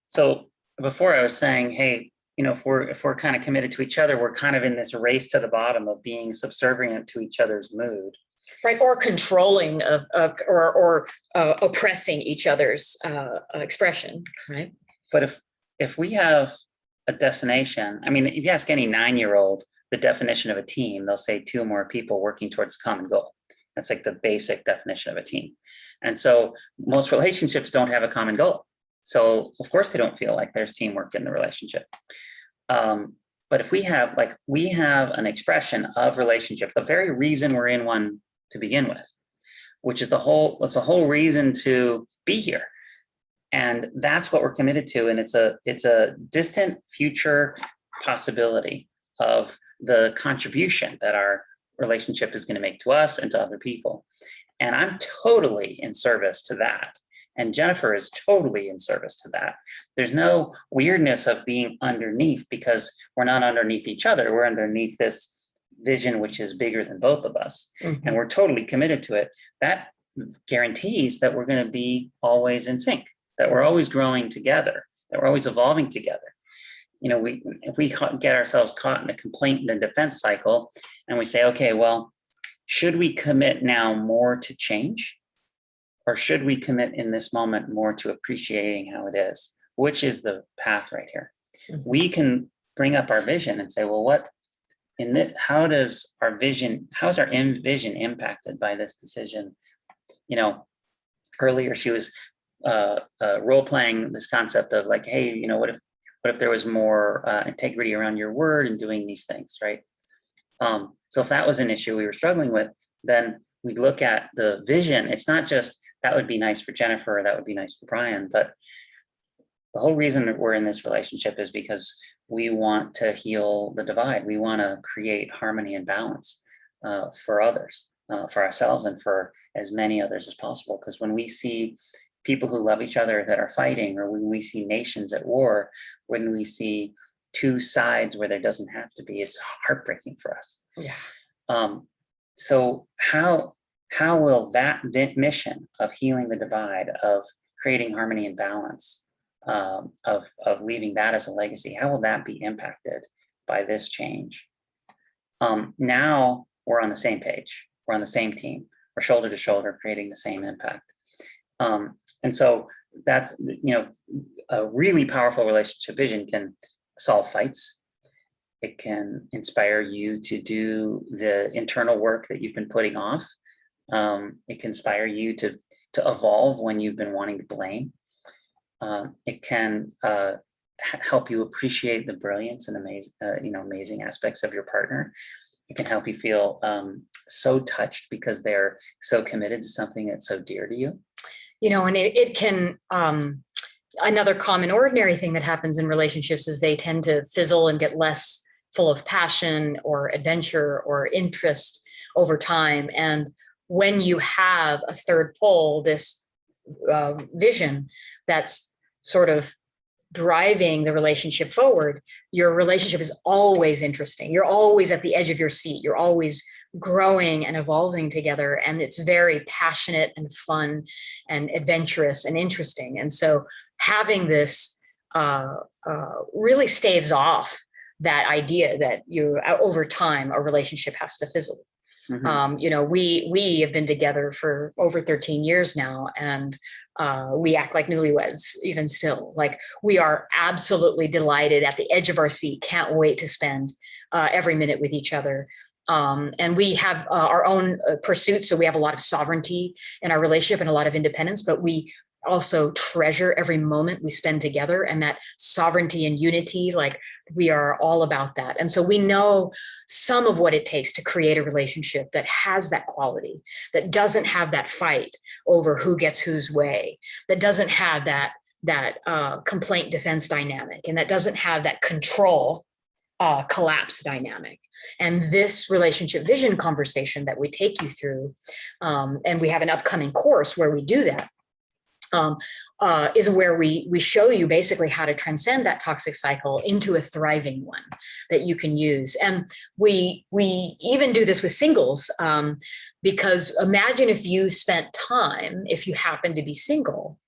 So before I was saying, hey, if we're kind of committed to each other, we're kind of in this race to the bottom of being subservient to each other's mood, right? Or controlling or oppressing each other's expression, right? But if we have a destination, I mean, if you ask any 9-year-old the definition of a team, they'll say 2 or more people working towards a common goal. That's like the basic definition of a team. And so most relationships don't have a common goal. So of course they don't feel like there's teamwork in the relationship. But if we have an expression of relationship, the very reason we're in one to begin with, which is the whole reason to be here. And that's what we're committed to. And it's a distant future possibility of the contribution that our relationship is going to make to us and to other people. And I'm totally in service to that. And Jennifer is totally in service to that. There's no weirdness of being underneath because we're not underneath each other. We're underneath this vision, which is bigger than both of us. Mm-hmm. And we're totally committed to it. That guarantees that we're going to be always in sync, that we're always growing together, that we're always evolving together. If we get ourselves caught in a complaint and a defense cycle and we say, okay, well, should we commit now more to change? Or should we commit in this moment more to appreciating how it is? Which is the path right here? Mm-hmm. We can bring up our vision and say, well, how is our vision impacted by this decision? Earlier she was role-playing this concept of like, hey, what if there was more integrity around your word and doing these things, right? So if that was an issue we were struggling with, then we look at the vision. It's not just that would be nice for Jennifer or that would be nice for Bryan, but the whole reason that we're in this relationship is because we want to heal the divide. We want to create harmony and balance for others, for ourselves, and for as many others as possible. Because when we see people who love each other that are fighting, or when we see nations at war, when we see 2 sides where there doesn't have to be, it's heartbreaking for us. Yeah. So how will that mission of healing the divide, of creating harmony and balance, of leaving that as a legacy, how will that be impacted by this change? Now we're on the same page. We're on the same team. We're shoulder to shoulder, creating the same impact. And so that's, a really powerful relationship vision can solve fights. It can inspire you to do the internal work that you've been putting off. It can inspire you to evolve when you've been wanting to blame. It can help you appreciate the brilliance and amazing aspects of your partner. It can help you feel so touched because they're so committed to something that's so dear to you. And it can, another common ordinary thing that happens in relationships is they tend to fizzle and get less full of passion or adventure or interest over time. And when you have a third pole, this vision that's sort of driving the relationship forward, your relationship is always interesting. You're always at the edge of your seat. You're always growing and evolving together. And it's very passionate and fun and adventurous and interesting. And so having this really staves off that idea that over time, a relationship has to fizzle. Mhm. You know, we have been together for over 13 years now, and we act like newlyweds even still. Like, we are absolutely delighted, at the edge of our seat, can't wait to spend every minute with each other. And we have our own pursuits, so we have a lot of sovereignty in our relationship and a lot of independence, but we also treasure every moment we spend together, and that sovereignty and unity, like, we are all about that. And so we know some of what it takes to create a relationship that has that quality, that doesn't have that fight over who gets whose way, that doesn't have that complaint defense dynamic, and that doesn't have that control collapse dynamic. And this relationship vision conversation that we take you through, and we have an upcoming course where we do that, is where we show you basically how to transcend that toxic cycle into a thriving one that you can use. And we even do this with singles, because imagine if you spent time, if you happen to be single,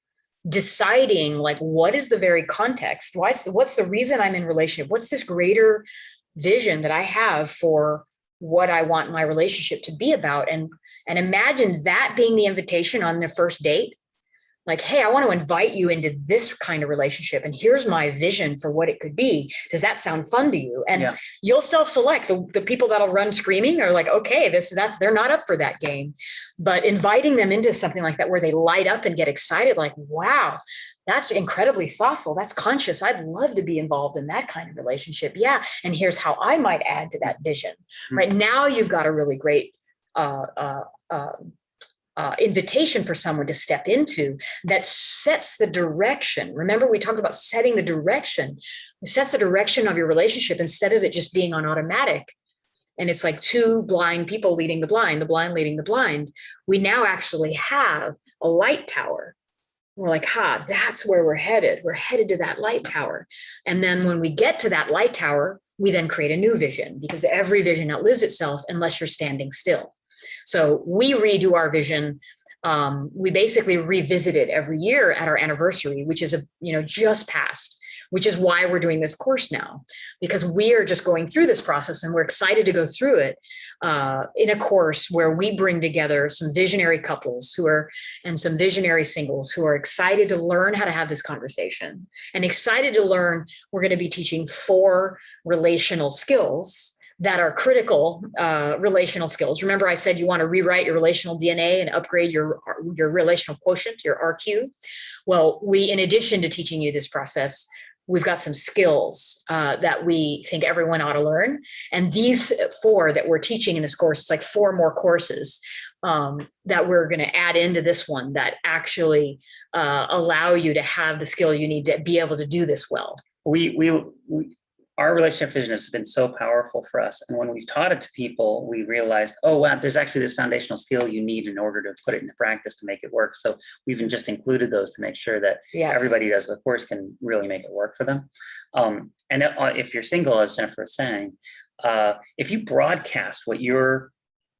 deciding, like, what is the very context? What's the reason I'm in relationship? What's this greater vision that I have for what I want my relationship to be about? And imagine that being the invitation on the first date. Like, hey, I want to invite you into this kind of relationship, and here's my vision for what it could be. Does that sound fun to you? And Yeah. you'll self-select. The people that'll run screaming are like, okay, they're not up for that game. But inviting them into something like that, where they light up and get excited, like, wow, that's incredibly thoughtful. That's conscious. I'd love to be involved in that kind of relationship. Yeah. And here's how I might add to that vision. Right now, you've got a really great invitation for someone to step into that sets the direction. Remember, we talked about setting the direction. It sets the direction of your relationship instead of it just being on automatic. And it's like two blind people leading the blind leading the blind. We now actually have a light tower. We're like, that's where we're headed. We're headed to that light tower. And then when we get to that light tower, we then create a new vision, because every vision outlives itself unless you're standing still. So we redo our vision. We basically revisit it every year at our anniversary, which is just passed, which is why we're doing this course now, because we are just going through this process, and we're excited to go through it in a course where we bring together some visionary couples and some visionary singles who are excited to learn how to have this conversation, and excited to learn. We're going to be teaching 4 relational skills that are critical relational skills. Remember, I said you want to rewrite your relational DNA and upgrade your relational quotient, your RQ. Well, in addition to teaching you this process, we've got some skills that we think everyone ought to learn. And these 4 that we're teaching in this course, it's like 4 more courses that we're going to add into this one that actually allow you to have the skill you need to be able to do this well. Our relationship vision has been so powerful for us. And when we've taught it to people, we realized, oh, wow, there's actually this foundational skill you need in order to put it into practice to make it work. So we've even just included those to make sure that everybody who does the course can really make it work for them. And if you're single, as Jennifer was saying, if you broadcast what your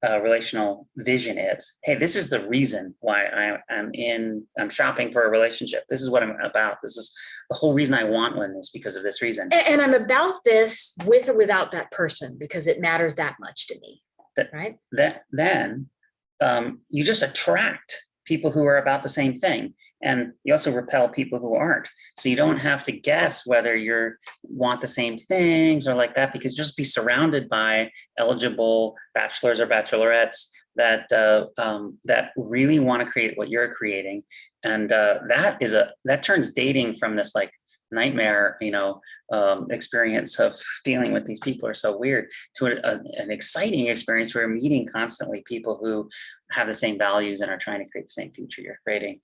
relational vision is, hey, this is the reason why I'm shopping for a relationship. This is what I'm about. This is the whole reason I want one, is because of this reason. And I'm about this with or without that person because it matters that much to me. Right? Then you just attract people who are about the same thing. And you also repel people who aren't. So you don't have to guess whether you want the same things or like that, because just be surrounded by eligible bachelors or bachelorettes that really want to create what you're creating. And that turns dating from this like nightmare, experience of dealing with these people are so weird, to an exciting experience where you're meeting constantly people who have the same values and are trying to create the same future you're creating.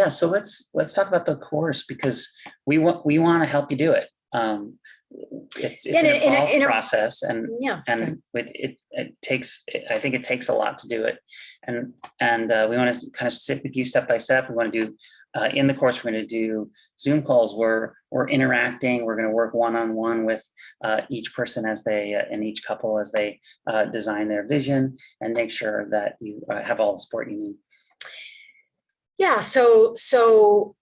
So let's talk about the course, because we want to help you do it. It's an involved process, and it takes, I think it takes a lot to do it, and we want to kind of sit with you step by step. We want to do in the course, we're going to do Zoom calls where we're interacting. We're going to work one-on-one with each person and each couple as they design their vision, and make sure that you have all the support you need. Yeah. So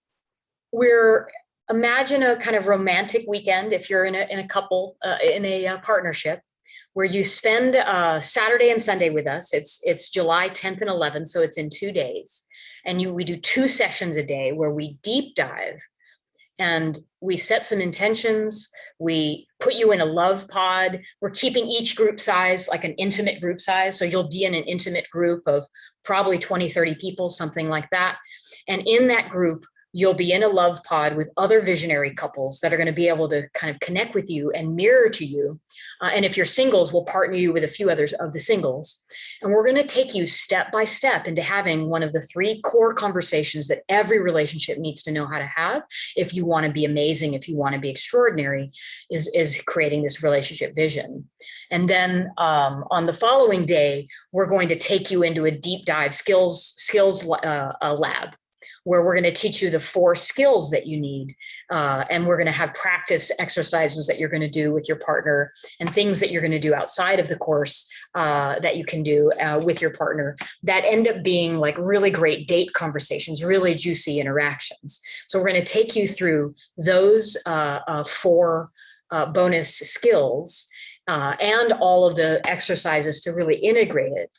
imagine a kind of romantic weekend if you're in a couple, in a partnership, where you spend Saturday and Sunday with us. It's July 10th and 11th, so it's in 2 days. And we do 2 sessions a day where we deep dive and we set some intentions. We put you in a love pod. We're keeping each group size like an intimate group size. So you'll be in an intimate group of probably 20, 30 people, something like that. And in that group, you'll be in a love pod with other visionary couples that are going to be able to kind of connect with you and mirror to you. And if you're singles, we'll partner you with a few others of the singles. And we're going to take you step by step into having one of the 3 core conversations that every relationship needs to know how to have if you want to be amazing, if you want to be extraordinary, is creating this relationship vision. And then on the following day, we're going to take you into a deep dive skills lab, where we're going to teach you the 4 skills that you need. And we're going to have practice exercises that you're going to do with your partner and things that you're going to do outside of the course that you can do with your partner that end up being like really great date conversations, really juicy interactions. So we're going to take you through those 4 bonus skills and all of the exercises to really integrate it.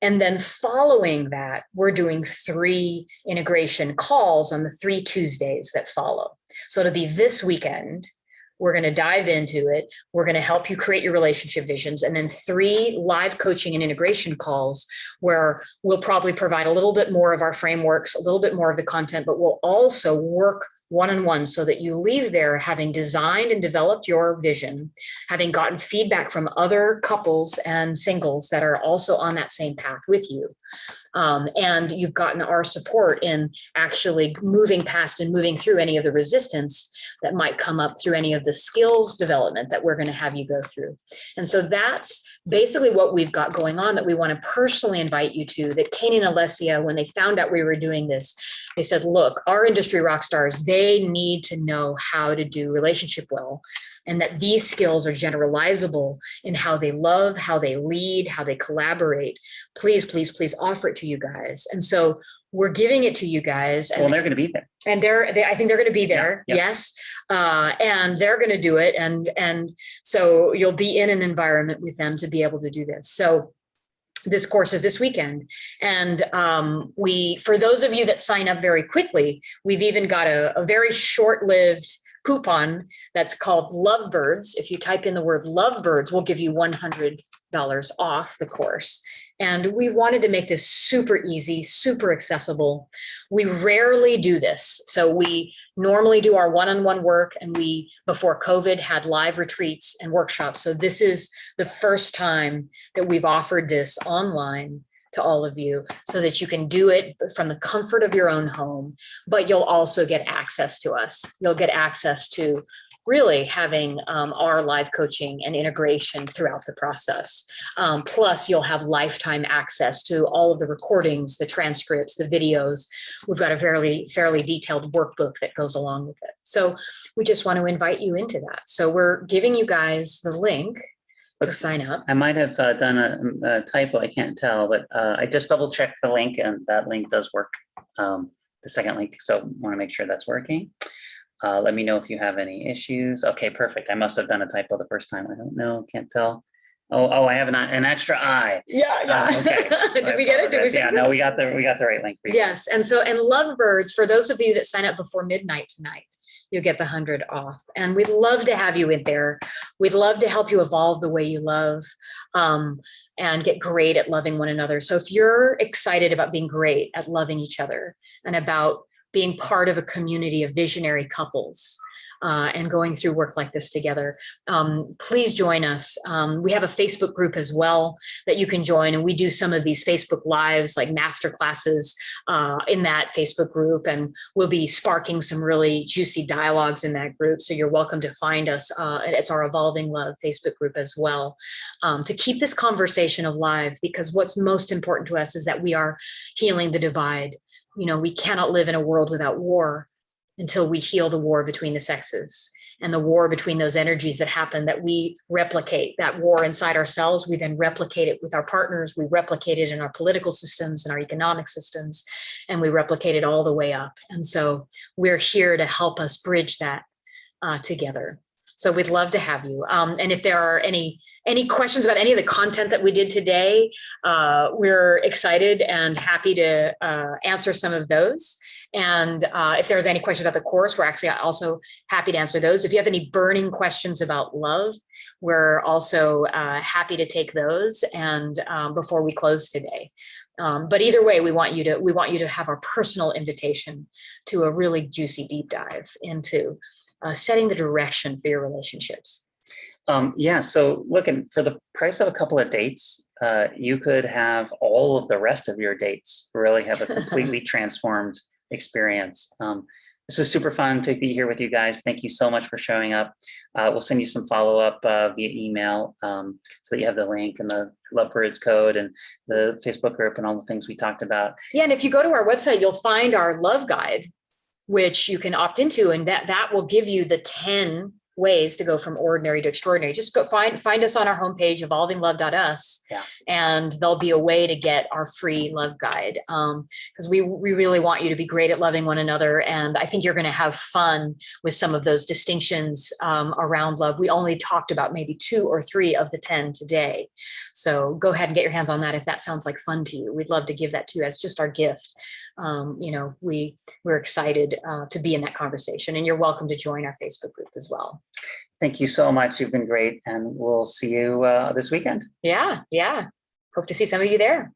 And then following that, we're doing 3 integration calls on the 3 Tuesdays that follow. So it'll be this weekend. We're going to dive into it. We're going to help you create your relationship visions. And then 3 live coaching and integration calls where we'll probably provide a little bit more of our frameworks, a little bit more of the content, but we'll also work one-on-one so that you leave there having designed and developed your vision, having gotten feedback from other couples and singles that are also on that same path with you. And you've gotten our support in actually moving past and moving through any of the resistance that might come up through any of the skills development that we're going to have you go through. And so that's basically what we've got going on that we want to personally invite you to. That Kane and Alessia, when they found out we were doing this, they said, look, our industry rock stars, they need to know how to do relationship well. And that these skills are generalizable in how they love, how they lead, how they collaborate. Please, please, please offer it to you guys. And so we're giving it to you guys. And, well, they're going to be there. And I think they're going to be there. Yeah, yeah. Yes. And they're going to do it. And so you'll be in an environment with them to be able to do this. So this course is this weekend. And for those of you that sign up very quickly, we've even got a very short-lived coupon that's called Lovebirds. If you type in the word Lovebirds, we'll give you $100 off the course. And we wanted to make this super easy, super accessible. We rarely do this. So we normally do our one-on-one work, and we, before COVID, had live retreats and workshops. So this is the first time that we've offered this online to all of you so that you can do it from the comfort of your own home, but you'll also get access to us. You'll get access to really having our live coaching and integration throughout the process. Plus you'll have lifetime access to all of the recordings, the transcripts, the videos. We've got a fairly detailed workbook that goes along with it. So we just want to invite you into that. So we're giving you guys the link to sign up. I might have done a typo, I can't tell, but I just double checked the link, and that link does work, the second link. So want to make sure that's working. Let me know if you have any issues. Okay, perfect. I must have done a typo the first time. I don't know, can't tell. Oh, I have an extra I. Yeah. Okay. Did we get it? Did we yeah, no, we got the right link for you. Yes, and Lovebirds, for those of you that sign up before midnight tonight, you'll get the 100 off. And we'd love to have you in there. We'd love to help you evolve the way you love and get great at loving one another. So if you're excited about being great at loving each other and about being part of a community of visionary couples and going through work like this together, please join us. We have a Facebook group as well that you can join, and we do some of these Facebook Lives, like master classes in that Facebook group, and we'll be sparking some really juicy dialogues in that group. So you're welcome to find us. It's our Evolving Love Facebook group as well, to keep this conversation alive, because what's most important to us is that we are healing the divide. You know, we cannot live in a world without war until we heal the war between the sexes and the war between those energies that happen, that we replicate that war inside ourselves. We then replicate it with our partners. We replicate it in our political systems and our economic systems, and we replicate it all the way up. And so we're here to help us bridge that together. So we'd love to have you. And if there are any any questions about any of the content that we did today, we're excited and happy to answer some of those. And if there's any question about the course, we're actually also happy to answer those. If you have any burning questions about love, we're also happy to take those and before we close today. But either way, we want you to have our personal invitation to a really juicy deep dive into setting the direction for your relationships. Yeah, so looking for the price of a couple of dates, you could have all of the rest of your dates really have a completely transformed experience. This was super fun to be here with you guys. Thank you so much for showing up. We'll send you some follow-up via email so that you have the link and the Lovebirds code and the Facebook group and all the things we talked about. Yeah, and if you go to our website, you'll find our love guide, which you can opt into, and that will give you the 10 ways to go from ordinary to extraordinary. Just go find us on our homepage, evolvinglove.us, Yeah. And there'll be a way to get our free love guide, because we really want you to be great at loving one another, and I think you're going to have fun with some of those distinctions around love. We only talked about maybe 2 or 3 of the 10 today, so go ahead and get your hands on that if that sounds like fun to you. We'd love to give that to you as just our gift. We're excited to be in that conversation, and you're welcome to join our Facebook group as well. Thank you so much. You've been great, and we'll see you this weekend. Yeah. Hope to see some of you there.